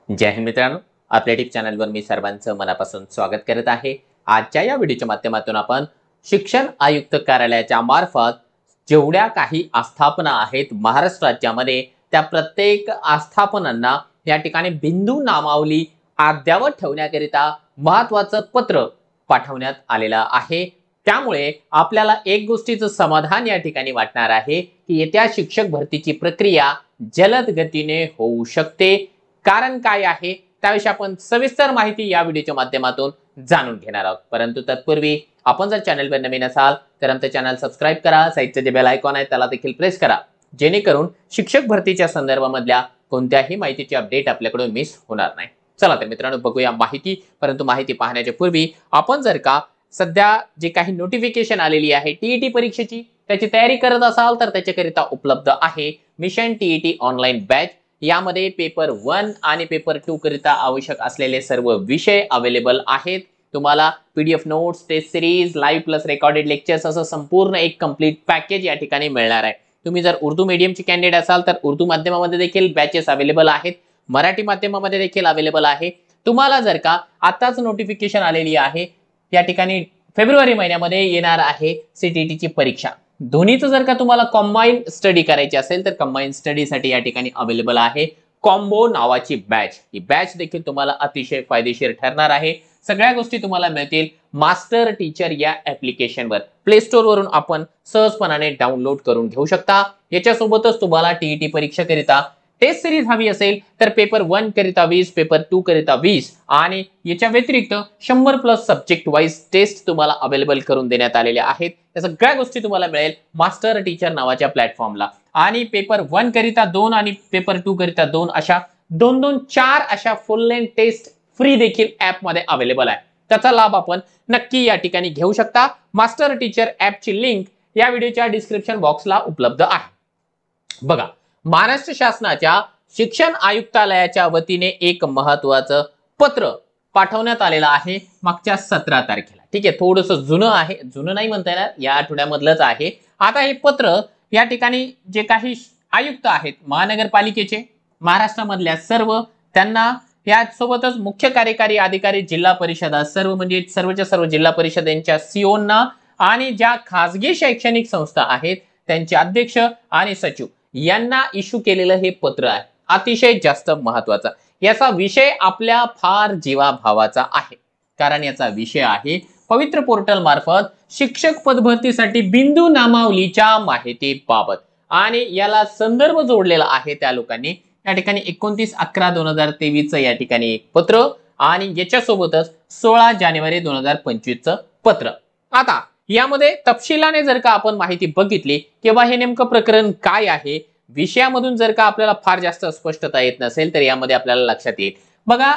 जय हिंद मित्रांनो, आपल्या यूट्यूब चॅनलवर मी सर्वांचं मनापासून स्वागत करत आहे। आजच्या या व्हिडिओच्या माध्यमातून आपण शिक्षण आयुक्त कार्यालयाच्या मार्फत जेवढ्या काही आस्थापना आहेत महाराष्ट्र राज्यामध्ये त्या प्रत्येक आस्थापनांना या ठिकाणी बिंदू नामावली अद्ययावत ठेवण्याकरिता महत्त्वाचं पत्र पाठवण्यात आलेलं आहे। त्यामुळे आपल्याला एक गोष्टीचं समाधान या ठिकाणी वाटणार आहे की येत्या शिक्षक भरतीची प्रक्रिया जलद गतीने होऊ शकते। कारण काय आहे त्याविषयी आपण सविस्तर माहिती या व्हिडिओच्या माध्यमातून जाणून घेणार आहोत। परंतु तत्पूर्वी आपण जर चॅनलवर नवीन असाल तर आमचे चॅनल सबस्क्राइब करा, साइडचे जे बेल आयकॉन आहे त्याला देखील प्रेस करा, जेणेकरून शिक्षक भरतीच्या संदर्भामधल्या कोणत्याही माहितीची अपडेट आपल्याकडून मिस होणार नाही। चला तर मित्रांनो बघूया माहिती। परंतु माहिती पाहण्याच्या पूर्वी आपण जर का सध्या जे काही नोटिफिकेशन आलेली आहे टीईटी परीक्षेची त्याची तयारी करत असाल तर त्याच्याकरिता उपलब्ध आहे मिशन टीईटी ऑनलाईन बॅच। यामध्ये पेपर 1 आणि पेपर 2 करिता आवश्यक असलेले सर्व विषय अवेलेबल आहेत। तुम्हाला PDF notes, test series, live plus recorded lectures असं संपूर्ण एक कंप्लीट पॅकेज या ठिकाणी मिळणार आहे। तुम्ही जर उर्दू मीडियमचे कॅन्डिडेट असाल तर उर्दू माध्यमामध्ये देखील बॅचेस अवेलेबल आहेत, मराठी माध्यमामध्ये देखील अवेलेबल आहे। तुम्हाला जर का आताच नोटिफिकेशन आलेली आहे या ठिकाणी फेब्रुवारी महिन्यामध्ये येणार आहे सीटीईटीची परीक्षा, दोन्हीचं जर का तुम्हाला कंबाईन स्टडी करायची असेल तर कंबाईन स्टडीसाठी या ठिकाणी अवेलेबल आहे कॉम्बो नावाची बॅच। ही बॅच देखील तुम्हाला अतिशय फायदेशीर ठरणार आहे। सगळ्या गोष्टी तुम्हाला मिळतील मास्टर टीचर या ऍप्लिकेशनवर, प्ले स्टोर वरून आपण सहजपणाने डाउनलोड करून घेऊ शकता। याच्यासोबतच तुम्हाला टीईटी परीक्षा करिता टेस्ट सिरीज हवी असेल तर पेपर 1 करिता 20, पेपर 2 करिता 20 आणि याच्या व्यतिरिक्त 100 प्लस सब्जेक्ट वाइज टेस्ट तुम्हाला अवेलेबल करून देण्यात आलेल्या आहेत। या सगळ्या गोष्टी तुम्हाला मिळेल मास्टर टीचर नावाच्या प्लॅटफॉर्मला। आणि पेपर 1 करिता 2 आणि पेपर 2 करिता 2 अशा 4 अशा फुल लेंथ टेस्ट फ्री देखील ऍप मध्ये अवेलेबल आहे। त्याचा लाभ आपण नक्की या ठिकाणी घेऊ शकता। मास्टर टीचर ऍपची लिंक या व्हिडिओच्या डिस्क्रिप्शन बॉक्सला उपलब्ध आहे। बघा, महाराष्ट्र शासनाच्या शिक्षण आयुक्तालयाच्या वतीने एक महत्त्वाचं पत्र पाठवण्यात आलेलं आहे मागच्या 17 तारखेला। ठीक आहे, थोडंसं जुनं आहे, जुनं नाही म्हणता येणार, या आठवड्यामधलंच आहे। आता हे पत्र या ठिकाणी जे काही आयुक्त आहेत महानगरपालिकेचे महाराष्ट्रामधल्या सर्व, त्यांना यासोबतच मुख्य कार्यकारी अधिकारी जिल्हा परिषदा सर्व म्हणजे सर्वच्या सर्व जिल्हा परिषदांच्या सीओना आणि ज्या खासगी शैक्षणिक संस्था आहेत त्यांचे अध्यक्ष आणि सचिव यांना इश्यू केलेलं हे पत्र आहे, अतिशय जास्त महत्वाचा। याचा विषय आपल्या फार जीवाभावाचा आहे, कारण याचा विषय आहे पवित्र पोर्टल मार्फत शिक्षक पदभरतीसाठी बिंदू नामावलीच्या माहितीबाबत आणि याला संदर्भ जोडलेला आहे त्या लोकांनी या ठिकाणी 29/11/2023 या ठिकाणी एक पत्र आणि याच्यासोबतच 16 जानेवारी 2025 चं पत्र। आता यामध्ये तपशिलाने जर का आपण माहिती बघितली किंवा हे नेमकं प्रकरण काय आहे, विषयामधून जर का आपल्याला फार जास्त स्पष्टता येत नसेल तर यामध्ये आपल्याला लक्षात येईल। बघा,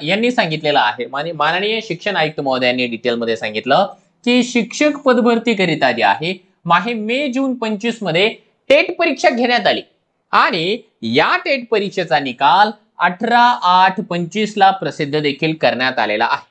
यांनी सांगितलेलं आहे माननीय शिक्षण आयुक्त महोदयांनी डिटेलमध्ये सांगितलं की शिक्षक पदभरती करिता जे आहे मे जून 25 मध्ये टेट परीक्षा घेण्यात आली आणि या टेट परीक्षेचा निकाल 18/8/25 ला प्रसिद्ध देखील करण्यात आलेला आहे।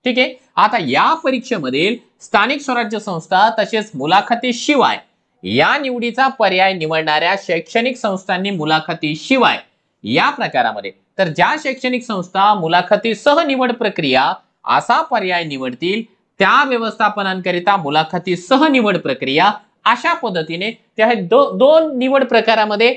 ठीक आहे, आता या परीक्षेमधील स्थानिक स्वराज्य संस्था तसेच मुलाखतीशिवाय या निवडीचा पर्याय निवडणाऱ्या शैक्षणिक संस्थांनी मुलाखतीशिवाय या प्रकारामध्ये तर ज्या शैक्षणिक संस्था मुलाखतीसह निवड प्रक्रिया असा पर्याय निवडतील त्या व्यवस्थापनांकरिता मुलाखतीसह निवड प्रक्रिया अशा पद्धतीने त्या दोन निवड प्रकारामध्ये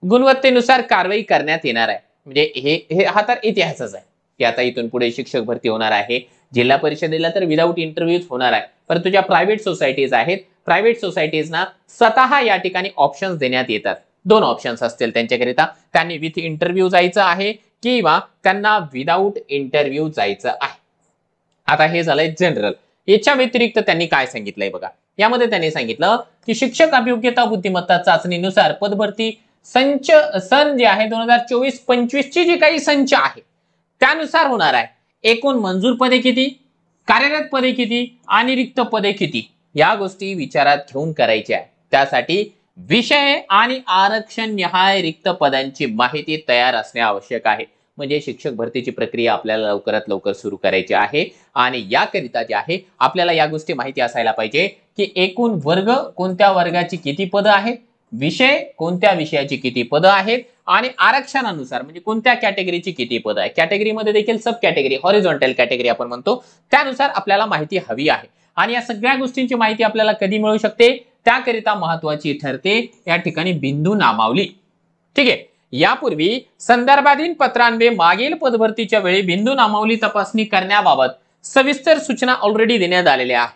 गुणवत्तेनुसार कारवाई करण्यात येणार आहे। म्हणजे हे हा तर इतिहासच आहे की आता इथून पुढे शिक्षक भरती होणार आहे। जिल्हा परिषदेला तर विदाऊट इंटरव्ह्यूज होणार आहे, परंतु ज्या प्रायव्हेट सोसायटीज आहेत प्रायव्हेट सोसायटीजना स्वतः या ठिकाणी ऑप्शन्स देण्यात येतात। 2 ऑप्शन्स असतील त्यांच्याकरिता, त्यांनी विथ इंटरव्ह्यू जायचं आहे किंवा त्यांना विदाऊट इंटरव्ह्यू जायचं आहे। आता हे झालंय जनरल। याच्या व्यतिरिक्त त्यांनी काय सांगितलंय बघा, यामध्ये त्यांनी सांगितलं की शिक्षक अभियोग्यता बुद्धिमत्ता चाचणीनुसार पदभरती सन जे आहे 2024-25 ची जी काही संच आहे त्यानुसार होणार आहे। एकूण मंजूर पदे किती, कार्यरत पदे किती आणि रिक्त पदे किती या गोष्टी विचारात घेऊन करायच्या आहे। त्यासाठी विषय आणि आरक्षण निहाय रिक्त पदांची माहिती तयार असणे आवश्यक आहे। म्हणजे शिक्षक भरतीची प्रक्रिया आपल्याला लवकरात लवकर सुरू करायची आहे आणि याकरिता जे आहे आपल्याला या गोष्टी माहिती असायला पाहिजे की एकूण वर्ग, कोणत्या वर्गाची किती पदं आहेत विषय, कोणत्या विषयाची किती पदं आहेत आणि आरक्षणानुसार म्हणजे कोणत्या कॅटेगरीची किती पदं आहे. कॅटेगरीमध्ये देखील सब कॅटेगरी, हॉरिझॉन्टल कॅटेगरी आपण म्हणतो, त्यानुसार आपल्याला माहिती हवी आहे. आणि या सगळ्या गोष्टींची माहिती आपल्याला कधी मिळू शकते, त्याकरिता महत्वाची ठरते या ठिकाणी बिंदू नामावली. ठीक आहे. यापूर्वी संदर्भाधीन पत्रान्वये मागील पदभरतीच्या वेळी बिंदू नामावली तपासणी करण्याबाबत सविस्तर सूचना ऑलरेडी देण्यात आलेल्या आहेत.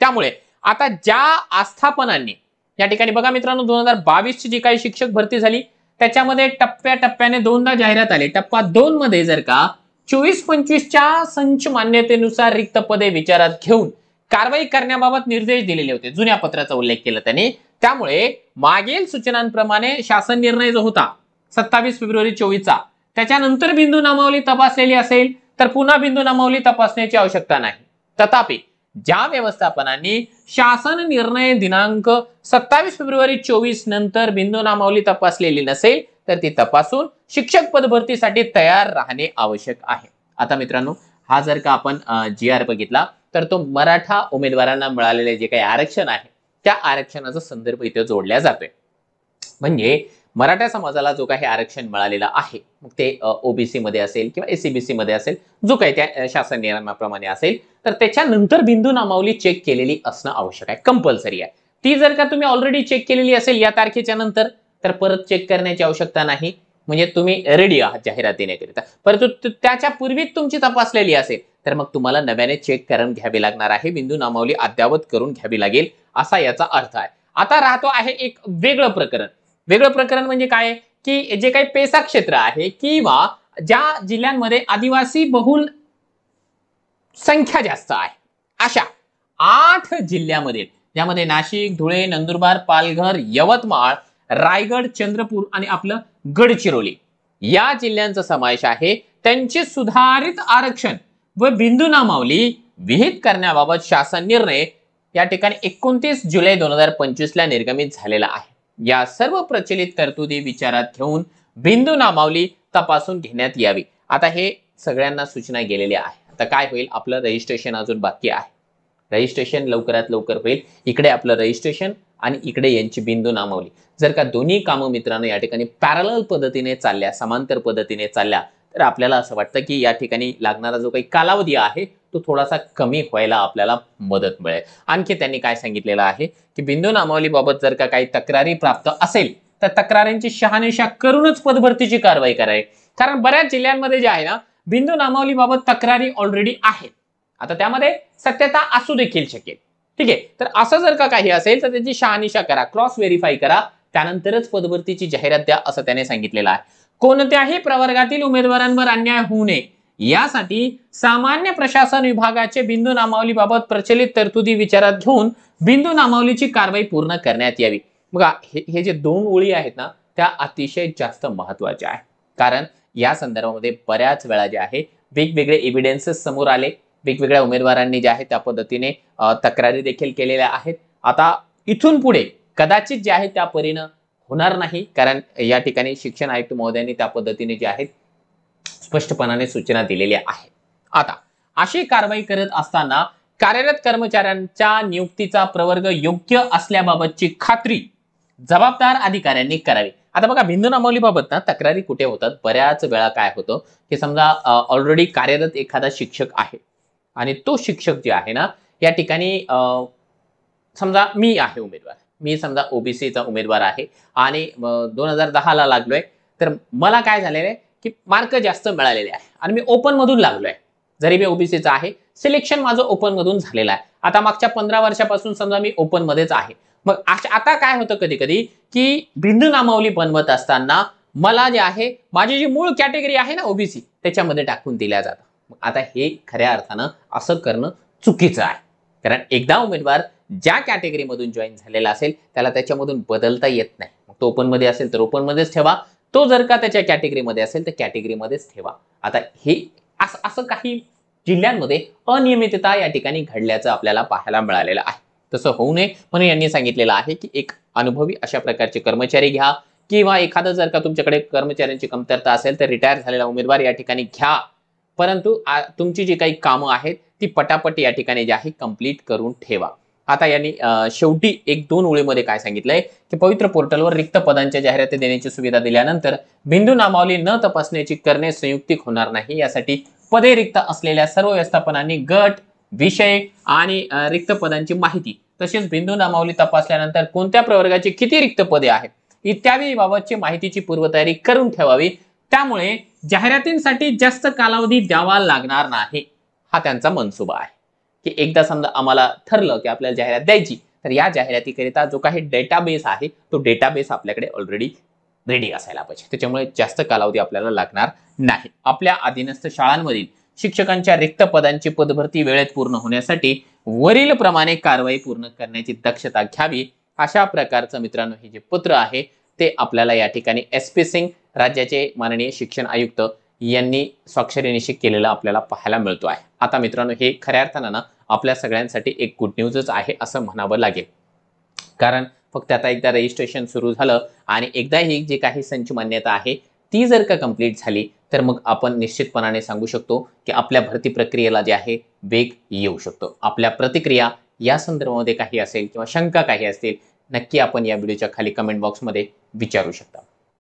त्यामुळे आता ज्या आस्थापनांनी या ठिकाणी बघा मित्रांनो 2022 ची जी काही शिक्षक भरती झाली त्याच्यामध्ये टप्प्याटप्प्याने दोनदा जाहिरात आली. टप्पा 2 मध्ये जर का 24-25 च्या संच मान्यतेनुसार रिक्त पदे विचारात घेऊन कारवाई करण्याबाबत निर्देश दिलेले होते. जुन्या पत्राचा उल्लेख केला त्यांनी. त्यामुळे मागील सूचनांप्रमाणे शासन निर्णय जो होता 27 फेब्रुवारी 24 चा, त्याच्यानंतर बिंदू नामावली तपासलेली असेल तर पुन्हा बिंदू नामावली तपासण्याची आवश्यकता नाही. तथापि ज्या व्यवस्थापनांनी शासन निर्णय दिनांक 27 फेब्रुवारी 24 नंतर बिंदू नामावली तपासलेली नसेल तर ती तपासून शिक्षक पदभरतीसाठी तयार राहणे आवश्यक आहे. आता मित्रांनो हा जर का आपण GR बघितला तर तो मराठा उमेदवारांना मिळालेले जे काही आरक्षण आहे त्या आरक्षणाचा संदर्भ इथे जोडला जातोय. म्हणजे मराठा समाजाला जो काही आरक्षण मिळालेला आहे मग ते OBC मध्ये असेल किंवा SCBC मध्ये असेल, जो काही त्या शासन नियमाप्रमाणे असेल तर त्याच्यानंतर बिंदू नामावली चेक केलेली असणं आवश्यक आहे, कंपल्सरी आहे. ती जर का तुम्ही ऑलरेडी चेक केलेली असेल या तारखेच्या नंतर तर परत चेक करण्याची आवश्यकता नाही. म्हणजे तुम्ही रेडी आहात जाहिरात देण्याकरिता. परंतु त्याच्या पूर्वीच तुमची तपासलेली असेल तर मग तुम्हाला नव्याने चेक करून घ्यावी लागणार आहे, बिंदू नामावली अद्यावत करून घ्यावी लागेल असा याचा अर्थ आहे. आता राहतो आहे एक वेगळं प्रकरण. वेगळं प्रकरण म्हणजे काय की जे काही पेसा क्षेत्र आहे किंवा ज्या जिल्ह्यांमध्ये आदिवासी बहुल संख्या जास्त आहे अशा 8 जिल्ह्यामध्ये, ज्यामध्ये नाशिक, धुळे, नंदुरबार, पालघर, यवतमाळ, रायगड, चंद्रपूर आणि आपलं गडचिरोली या जिल्ह्यांचा समावेश आहे, त्यांचे सुधारित आरक्षण व बिंदू नामावली विहित करण्याबाबत शासन निर्णय या ठिकाणी 29 जुलै 2025 ला निर्गमित झालेला आहे. या सर्व प्रचलित तरतुदी विचारात घेऊन बिंदू नामावली तपासून घेण्यात यावी. आता हे सगळ्यांना सूचना गेलेल्या आहे. आता काय होईल, आपलं रजिस्ट्रेशन अजून बाकी आहे. रजिस्ट्रेशन लवकरात लवकर होईल. इकडे आपलं रजिस्ट्रेशन आणि इकडे यांची बिंदू नामावली जर का दोन्ही कामं मित्रांनो या ठिकाणी पॅरलल पद्धतीने चालल्या, समांतर पद्धतीने चालल्या तर आपल्याला असं वाटतं की या ठिकाणी लागणारा जो काही कालावधी आहे तो थोडासा कमी व्हायला आपल्याला मदत मिळेल. आणखी त्यांनी काय सांगितलेलं आहे की बिंदू नामावली बाबत जर का काही तक्रारी प्राप्त असेल तर तक्रारींची शहानिशा करूनच पदभरतीची कारवाई करावी. कारण बऱ्याच जिल्ह्यांमध्ये जे आहे ना बिंदू नामावली बाबत तक्रारी ऑलरेडी आहेत. आता त्यामध्ये सत्यता असू देखील शकेल. ठीक आहे. तर असं जर का काही असेल तर त्याची शहानिशा करा, क्रॉस व्हेरीफाय करा, त्यानंतरच पदभरतीची जाहिरात द्या असं त्याने सांगितलेलं आहे. कोणत्याही प्रवर्गातील उमेदवारांवर अन्याय होऊ नये यासाठी सामान्य प्रशासन विभागाचे बिंदू नामावली बाबत प्रचलित तरतुदी विचारात घेऊन बिंदू नामावलीची कारवाई पूर्ण करण्यात यावी. बघा हे जे 2 ओळी आहेत ना त्या अतिशय जास्त महत्वाच्या आहेत. कारण या संदर्भामध्ये बऱ्याच वेळा जे आहे वेगवेगळे एव्हिडन्सेस समोर आले, वेगवेगळ्या उमेदवारांनी जे आहे त्या पद्धतीने तक्रारी देखील केलेल्या आहेत. आता इथून पुढे कदाचित जे आहे त्या परीनं होणार नाही, कारण या ठिकाणी शिक्षण आयुक्त महोदयांनी त्या पद्धतीने जे आहेत स्पष्टपणाने सूचना दिलेल्या आहेत. आता अशी कारवाई करत असताना कार्यरत कर्मचाऱ्यांच्या नियुक्तीचा प्रवर्ग योग्य असल्याबाबतची खात्री जबाबदार अधिकाऱ्यांनी करावी. आता बघा बिंदू नामावली बाबत ना तक्रारी कुठे होतात, बऱ्याच वेळा काय होतं की समजा ऑलरेडी कार्यरत एखादा शिक्षक आहे आणि तो शिक्षक जे आहे ना या ठिकाणी समजा मी आहे उमेदवार, मी समजा OBCचा उमेदवार आहे आणि 2010 ला लागलोय, तर मला काय झालेलं आहे की मार्क जास्त मिळालेले आहे आणि मी ओपन मधून लागलोय. जरी मी OBCचा आहे, सिलेक्शन माझं ओपन मधून झालेलं आहे. आता मागच्या 15 वर्षापासून समजा मी ओपन मध्येच आहे. मग आता काय होतं कधी कधी की बिंदू नामावली बनवत असताना मला जे आहे माझी जी मूळ कॅटेगरी आहे ना OBC त्याच्यामध्ये टाकून दिल्या जातं. मग आता हे खऱ्या अर्थानं असं करणं चुकीचं आहे. कारण एकदा उमेदवार ज्या कॅटेगरीमधून जॉईन झालेला असेल त्याला त्याच्यामधून बदलता येत नाही. मग तो ओपन मध्ये असेल तर ओपन मध्येच ठेवा, तो जर का त्याच्या कॅटेगरीमध्ये असेल तर कॅटेगरीमध्येच ठेवा. आता हे असं काही जिल्ह्यांमध्ये अनियमितता या ठिकाणी घडल्याचं आपल्याला पाहायला मिळालेलं आहे. तसं होऊ नये म्हणून यांनी सांगितलेलं आहे की एक अनुभवी अशा प्रकारचे कर्मचारी घ्या किंवा एखादं जर का तुमच्याकडे कर्मचाऱ्यांची कमतरता असेल तर रिटायर झालेला उमेदवार या ठिकाणी घ्या. परंतु तुमची जी काही कामं आहेत ती पटापट या ठिकाणी जी आहे कंप्लीट करून ठेवा. आता यांनी शेवटी 1-2 ओळीमध्ये काय सांगितलंय की पवित्र पोर्टलवर रिक्त पदांच्या जाहिराती देण्याची सुविधा दिल्यानंतर बिंदू नामावली न तपासण्याची करणे संयुक्तिक होणार नाही। यासाठी पदे रिक्त असलेल्या सर्व व्यवस्थापनांनी गट, विषय आणि रिक्त पदांची माहिती तसेच बिंदू नामावली तपासल्यानंतर कोणत्या प्रवर्गाची किती रिक्त पदे आहेत इत्यादी बाबतची माहितीची पूर्वतयारी करून ठेवावी। त्यामुळे जाहिरातींसाठी जास्त कालावधी द्यावा लागणार नाही, हा त्यांचा मनसुबा आहे। की एकदा समजा आम्हाला ठरलं की आपल्याला जाहिरात द्यायची, तर या जाहिरातीकरिता जो काही डेटाबेस आहे तो डेटाबेस आपल्याकडे ऑलरेडी रेडी असायला पाहिजे। त्याच्यामुळे जास्त कालावधी आपल्याला लागणार नाही। आपल्या अधीनस्थ शाळांमधील शिक्षकांच्या रिक्त पदांची पदभरती वेळेत पूर्ण होण्यासाठी वरील प्रमाणे कारवाई पूर्ण करण्याची दक्षता घ्यावी। अशा प्रकारचं मित्रांनो हे जे पत्र आहे ते आपल्याला या ठिकाणी SP सिंग राज्याचे माननीय शिक्षण आयुक्त यांनी स्वाक्षरीनिशी केलेलं आपल्याला पाहायला मिळतो आहे। आता मित्रांनो हे खऱ्या अर्थानं ना आपल्या सगळ्यांसाठी एक गुड न्यूजच आहे असं म्हणावं लागेल, कारण फक्त आता एकदा रजिस्ट्रेशन सुरू झालं आणि एकदा ही जी काही संच मान्यता आहे ती जर का कंप्लीट झाली तर मग आपण निश्चितपणाने सांगू शकतो की आपल्या भरती प्रक्रियेला जे आहे वेग येऊ शकतो। आपल्या प्रतिक्रिया या संदर्भामध्ये काही असेल किंवा शंका काही असतील नक्की आपण या व्हिडिओच्या खाली कमेंट बॉक्समध्ये विचारू शकता।